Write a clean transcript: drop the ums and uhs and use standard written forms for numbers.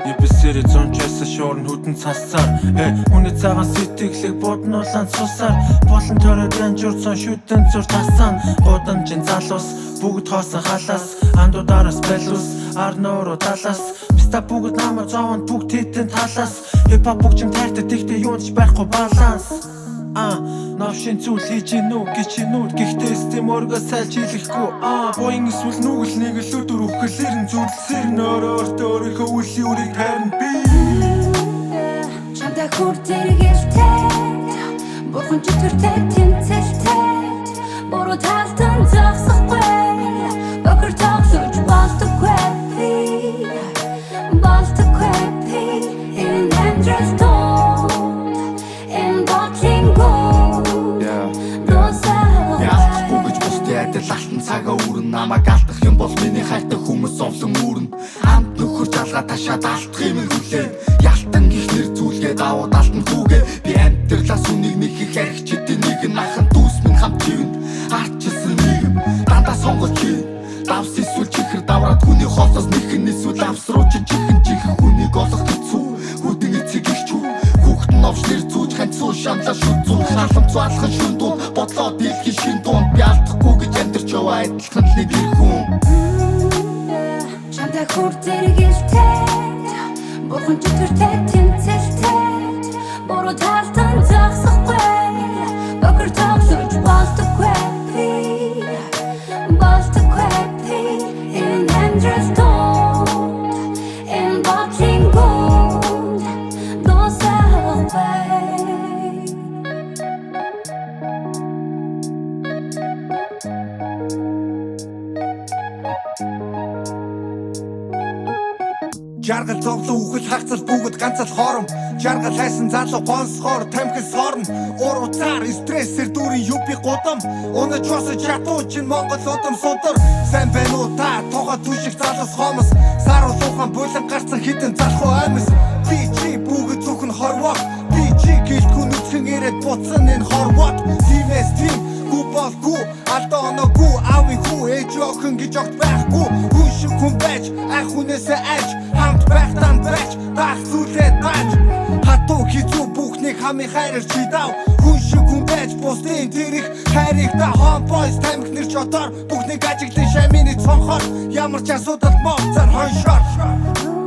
Юбисэри зунчайсан шуурн хүдэн цасаар Хүний цагаан сэтгэлийг боднуулан цусаар Болон төрөд янжурцсан шүдэн зур тасан Гудамжин залуус бүгд хоосон халаас Андуудараас бэлус арнууруу талаас Биста бүгд намайг зовонд бүгд хэдэн талаас Хип-хоп бүгчим тайртай тэгтээ юунд ч байхгүй баланс Навшин зүйл хийж гинүү гэж гинүүд Гэхдээ систем өргөө сайлж хэлэхгүй Боён эсвэл нүгэл нэг л өдөр үхэлэр нь зүрлсэр Нөрөөртөө өөрийнхөө үлийн үрийг тайрна би Чамтай хүр зэрэгэлтэй Бурхан чөтгөртэй тэмцэлтэй Буруу талтан зогсохгүй Бокер тоглож болдоггүй Болдоггүй Энэ амьдрал Лалтан цагаа үүрэн намайг алдах юм бол миний хайртай хүмүүс зовлон үүрэн Амт нөхөр жалгаа ташаад алдах юм хүлээ Ялтан гихнэр зүйлгээ давууд алтан хүүгээ Би амьдралаас үнийг нэг их архичдээ нэг нь ахын дүүс минь хамт живэн Арчилсан нийгэм дандаа сонгож хий Давс эсвэл чихэр давраад хүний хоолоос нэхэн эсвэл авсрууч чихэн чихэн хүнийг олох хэцүү Хүдэн эцэг ихчүү Хүүхдэн новшлэр зүүж ханцуу шамлаа шүнцүү Халамцуу алхан шүндүүн бодлоо дийлхий шин дуун Би алдахгүй гэж амьдрч яваа адилхан л нэг ир хүн Чамтай хүр зэрэгэлтэй Бурхан чөтгөртэй тэмцэлтэй Буруу талтан зогсохгүй Бокер тоглож болдоггүй Болдоггүй Энэ амьдрал Энэ бодлын гүнд Дуусахгүй Жаргал зовлон үхэл хагцал бүгд ганцал хоором Жаргал хайсан залуу гонсгоор тамхис хоорн Уур уцаар стрессэр дүүрэн юпи гудам Унаж босож ятуу чин Монгол удам судар Сайн байна уу та тоогоо түшиг залуус хомос Саруу луухан булан гарцсан хитэн залхуу аймас Би чи бүгд зөвхөн хорвоо Би чи гэлтгүү нүцгэн ирээд буцсан энэ хорвоод Тимээс тим гүү болгүй алдаа оноогүй Ави хүү ээж охин гэж огт байхгүй Хүн шиг хүн байж ах хүнээсээ аж Хамт байхтан байж дах зүйлээд бааж Хатуу хизүү бүхнийг хамын хайраар чи дав Хүн шиг хүн байж бусдын тэрих хайрыг та homeboys тамхинэр чотоор Бүхнийг ажиглан шамины цонхоор Ямар ч асуудал моцар хоншоор